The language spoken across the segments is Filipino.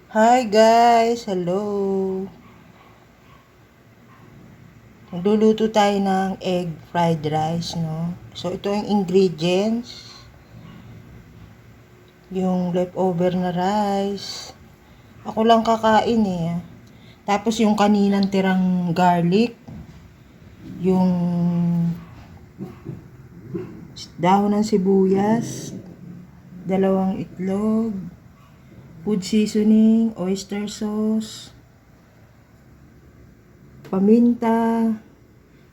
Hi guys! Hello! Nagluluto tayo ng egg fried rice, no? So, ito yung ingredients. Yung leftover na rice. Ako lang kakain eh. Tapos yung kaninang tirang garlic. Yung dahon ng sibuyas. 2 itlog. Food seasoning, oyster sauce, paminta,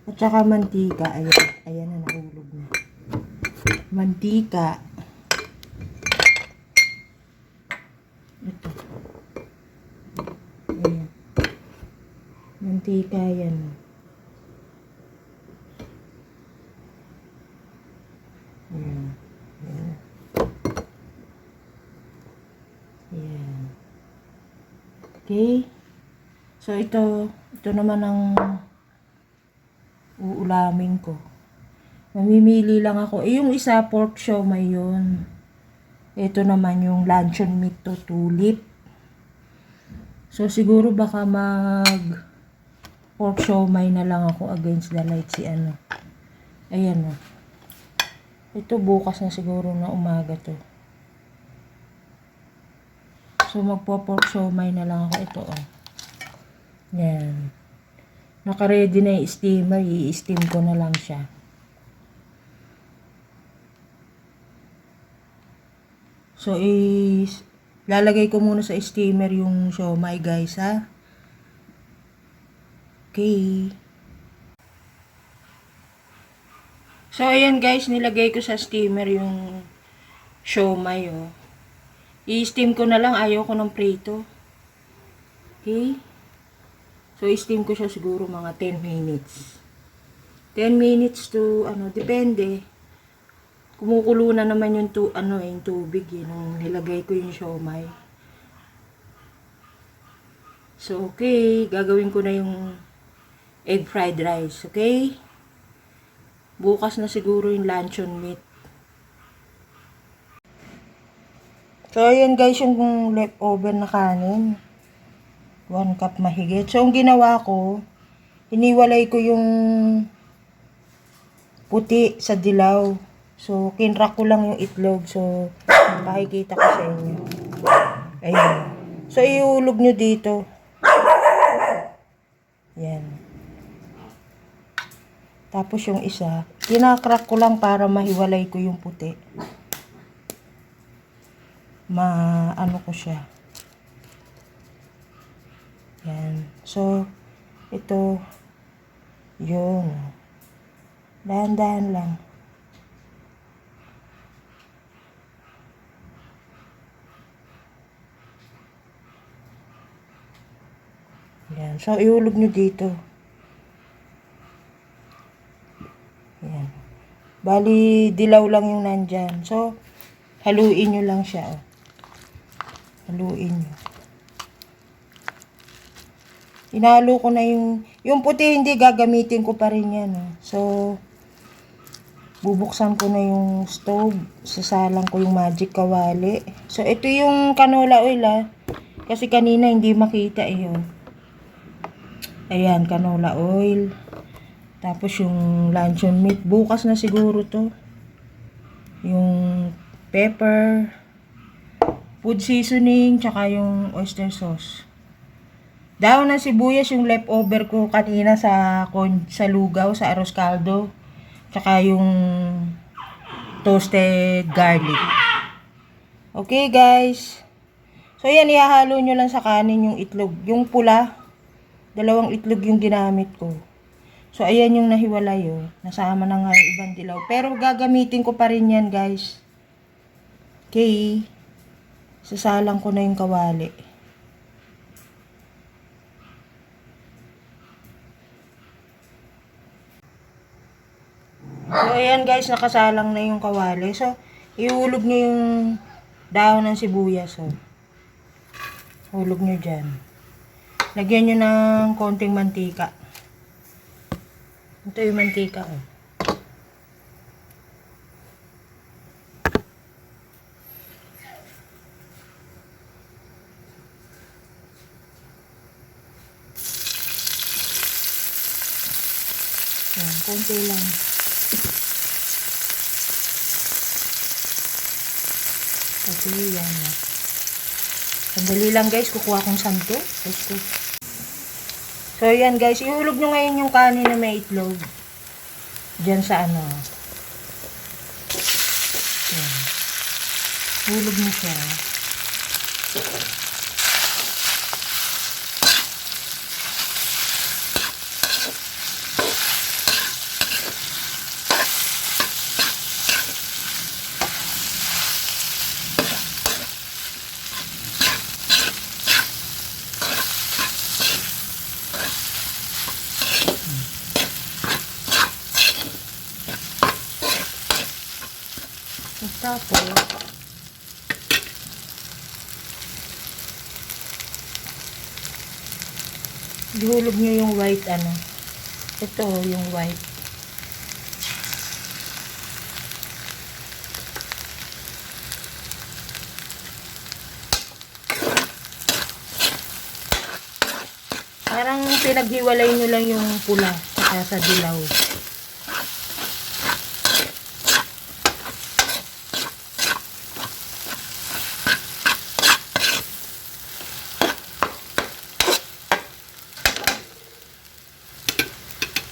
at saka mantika. Ayan na, nahulog na. Mantika. Ito. Ayan. Mantika yan. Ayan. Ayan. Ayan. Okay. So, ito naman ang uulamin ko. Mamimili lang ako. Yung isa, pork siomai yun. Ito naman yung luncheon meat to tulip. So, siguro baka pork siomai na lang ako against the light Ayan o. Ito bukas na siguro na umaga to. So, magpo-pork siomai na lang ako. Ito o. Yan. Naka-ready na yung steamer. I-steam ko na lang siya. So, lalagay ko muna sa steamer yung siomai, guys, ha? Okay. So, ayan, guys. Nilagay ko sa steamer yung siomai, oh. I-steam ko na lang. Ayaw ko ng prito. Okay. So, i-steam ko siya siguro mga 10 minutes. 10 minutes to, depende. Kumukulo na naman yung yung tubig nung nilagay ko yung siomai. So, okay. Gagawin ko na yung egg fried rice. Okay? Bukas na siguro yung luncheon meat. So, ayan guys, yung leftover na kanin. 1 cup mahigit. So, ang ginawa ko, hiniwalay ko yung puti sa dilaw. So, kinrak ko lang yung itlog. So, pakikita ko sa inyo. Ayan. So, ihulog nyo dito. Yan. Tapos yung isa, kinakrak ko lang para mahiwalay ko yung puti. Ano ko siya. Yan. So, ito, yun. Dahan-dahan lang. Yan. So, ihulog nyo dito. Yan. Bali, dilaw lang yung nandyan. So, haluin nyo lang siya. Oh. Haluin nyo. Inalo ko na yung puti, hindi gagamitin ko pa rin yan. Oh. So, bubuksan ko na yung stove. Sasalang ko yung magic kawali. So, ito yung canola oil Kasi kanina hindi makita yun. Ayan, canola oil. Tapos yung luncheon meat. Bukas na siguro to. Yung pepper. Food seasoning. Tsaka yung oyster sauce. Dahon ng sibuyas yung leftover ko kanina sa lugaw, sa arroz caldo. Tsaka yung toasted garlic. Okay guys. So yan, ihahalo nyo lang sa kanin yung itlog. Yung pula, 2 itlog yung ginamit ko. So ayan yung nahiwalay Nasama na nga yung ibang dilaw. Pero gagamitin ko pa rin yan guys. Okay. Sasalang ko na yung kawali. So, ayan guys, nakasalang na yung kawali. So, ihulog nyo yung dahon ng sibuyas. Hulog nyo dyan. Lagyan nyo ng konting mantika. Ito yung mantika. Yan, konti lang. Okay, yan. Sandali lang guys, kukuha kong santo. So, yan guys, ihulog nyo ngayon yung kanin na may itlog. Diyan sa ano. Yan. Hulog nyo siya. Tapos, ihulog nyo yung white ano. Ito, yung white. Parang pinaghiwalay nyo lang yung pula sa dilaw.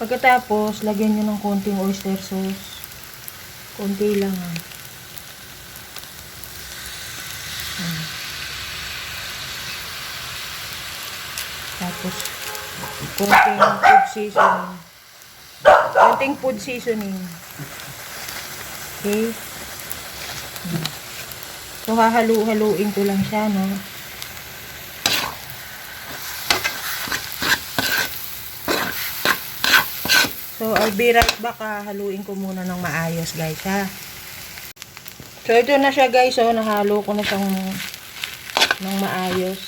Pagkatapos, lagyan nyo ng konting oyster sauce. Konti lang ha. Tapos, konting food seasoning. Konting food seasoning. Okay. So, hahalu-haluin ko lang siya, no? So, I'll be right back. Haluin ko muna ng maayos, guys, ha? So, ito na siya, guys. So, nahalo ko na siyang ng maayos.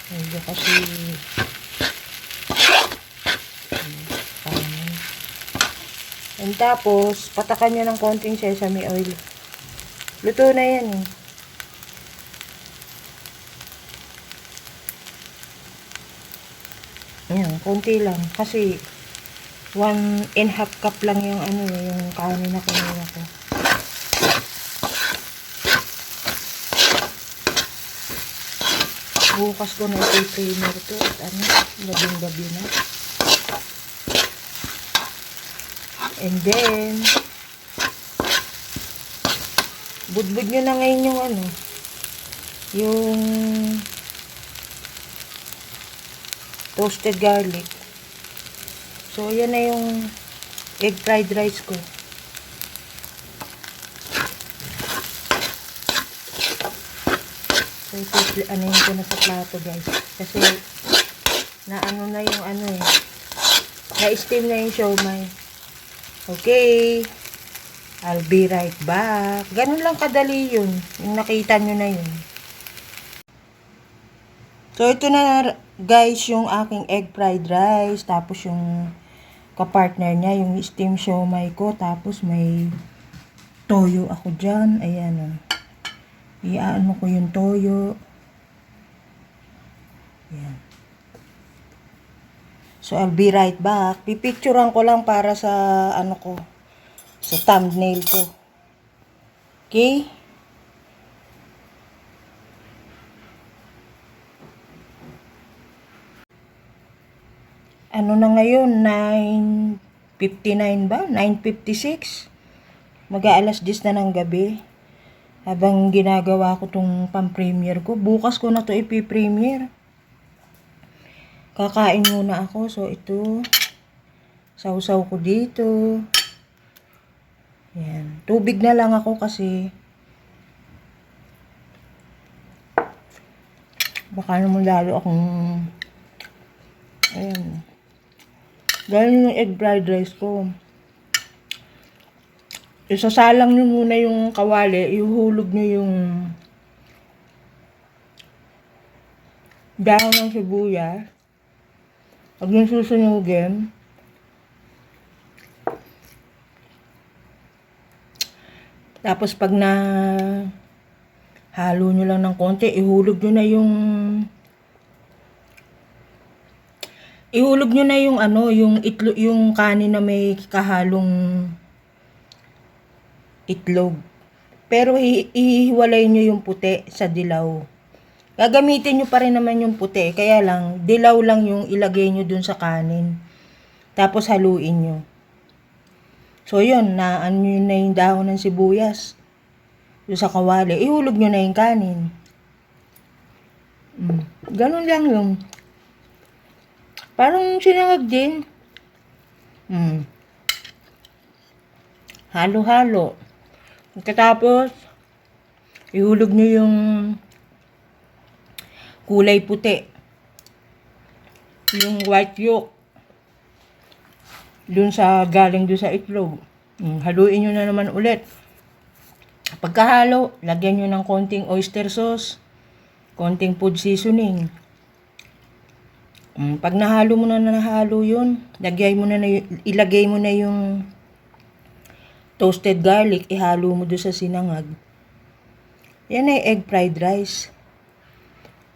Medyo kasi and tapos, patakan nyo ng konting sesame oil. Luto na yan, eh. Ayan, konti lang. Kasi, 1.5 cup lang yung ano, yung kanin na kinuha ko. Bukas ko na i-primer to. At ano, gabing-gabi na. And then, budbud nyo na ngayon yung ano, yung toasted garlic. So, yan na yung egg fried rice ko. So, ito, anuhin ko na sa plato, guys. Kasi, naano na yung ano eh. Na-steam na yung siomai. Okay. I'll be right back. Ganun lang kadali yun. Yung nakita nyo na yun. So, ito na guys, yung aking egg fried rice. Tapos yung kapartner niya, yung steam siomai ko. Tapos may toyo ako dyan. Ayan o. Iaano ko yung toyo. Ayan. So, I'll be right back. Pipicturean ko lang para sa ano ko. Sa thumbnail ko. Okay? Ano na ngayon? 9:59 ba? 9:56? Mag-aalas 10 na ng gabi. Habang ginagawa ko tong pang-premiere ko. Bukas ko na to ipi-premiere. Kakain muna ako. So, ito. Sausaw ko dito. Yan. Tubig na lang ako kasi baka naman lalo akong ayan. Dahil yung egg fried rice ko. Isasalang nyo muna yung kawali. Ihuhulog nyo yung dahon ng sibuyas. Huwag nyo susunugin. Tapos pag na halo nyo lang ng konti, ihulog nyo na yung ihulog nyo na yung ano, yung yung kanin na may kahalong itlog. Pero ihiwalay nyo yung puti sa dilaw. Gagamitin nyo pa rin naman yung puti, kaya lang, dilaw lang yung ilagay nyo dun sa kanin. Tapos haluin nyo. So yun, ano nyo na yung dahon ng sibuyas. Yung sa kawali, ihulog nyo na yung kanin. Ganun lang yung. Parang sinangag din. Halo-halo. Pagkatapos, ihulog nyo yung kulay puti. Yung white yolk. Galing dun sa itlog. Haluin nyo na naman ulit. Pagkahalo, lagyan nyo ng konting oyster sauce. Konting food seasoning. Pag nahalo mo na yun, ilagay mo na yung toasted garlic, ihalo mo doon sa sinangag. Yan ay egg fried rice.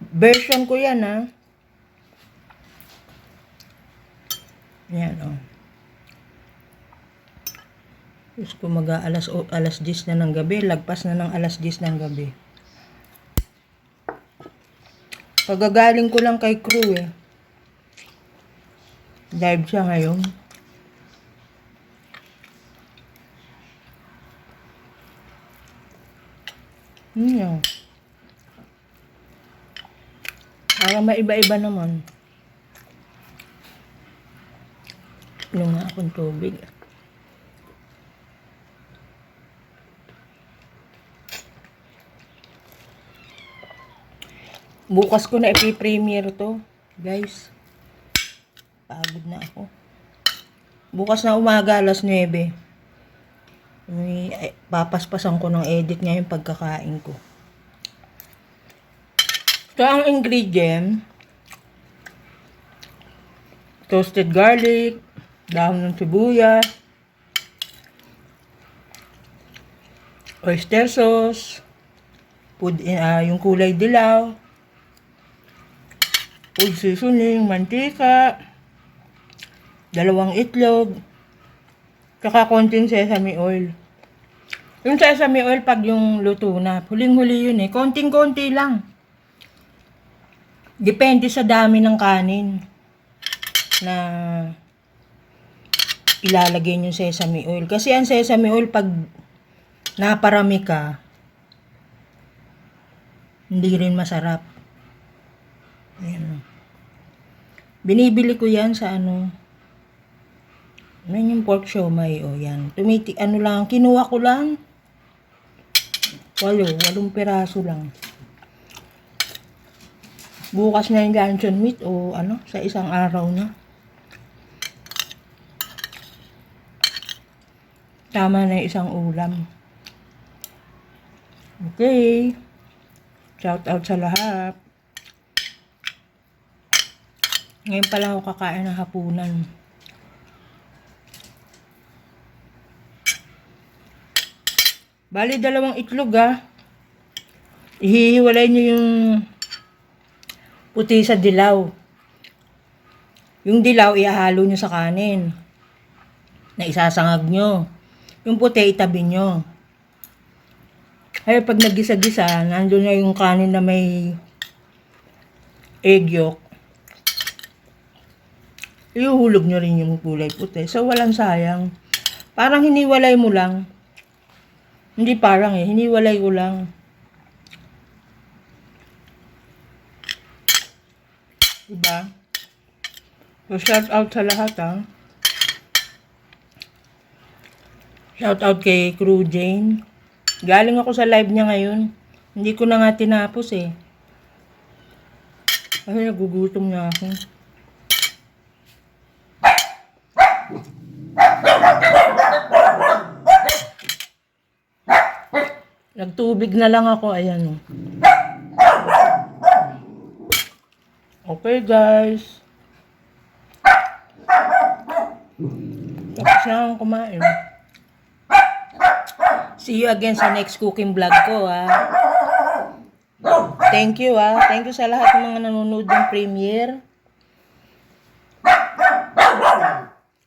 Version ko yan, ha. Yan, oh. Tapos kung alas 10 na ng gabi, lagpas na ng alas 10 ng gabi. Pagagaling ko lang kay crew, eh. Live siya ngayon. Para maiba-iba naman. Inom nga akong tubig. Bukas ko na ipi-premiere to, guys. Pagod na ako. Bukas na umaga, alas 9. Papaspasan ko ng edit ngayon pagkakain ko. Ito ang ingredient. Toasted garlic, dahon ng sibuyas, oyster sauce, yung kulay dilaw, food seasoning, mantika, 2 itlog, tsaka konting sesame oil. Yung sesame oil pag yung luto na, huling-huli yun, eh. Konting-konti lang. Depende sa dami ng kanin na ilalagay yung sesame oil. Kasi ang sesame oil, pag naparami ka, hindi rin masarap. Ayan. Binibili ko yan sa yung pork siomai, o yan. Kinuha ko lang 8 piraso lang. Bukas na yung luncheon meat o sa isang araw na. Tama na yung isang ulam. Okay. Shout out sa lahat. Ngayon pala ako kakain ng hapunan. Bali, 2 itlog, ha. Ihihiwalay nyo yung puti sa dilaw. Yung dilaw, ihahalo nyo sa kanin na isasangag nyo. Yung puti, itabi nyo. Kaya pag nagisa-gisa, nandun na yung kanin na may egg yolk. Ihuhulog nyo rin yung kulay puti. So, walang sayang. Parang hiniwalay mo lang. Hindi parang hiniwalay ko lang. Diba? So, shout out sa lahat, ha. Shout out kay Crew Jane. Galing ako sa live niya ngayon. Hindi ko na nga tinapos, eh. Kasi nagugutom na ako. Nagtubig na lang ako. Ayan, oh. Okay, guys. Tapos na akong kumain. See you again sa next cooking vlog ko, ha. Thank you, ha. Thank you sa lahat ng mga nanonood ng premiere.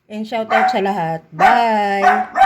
And shoutout sa lahat. Bye!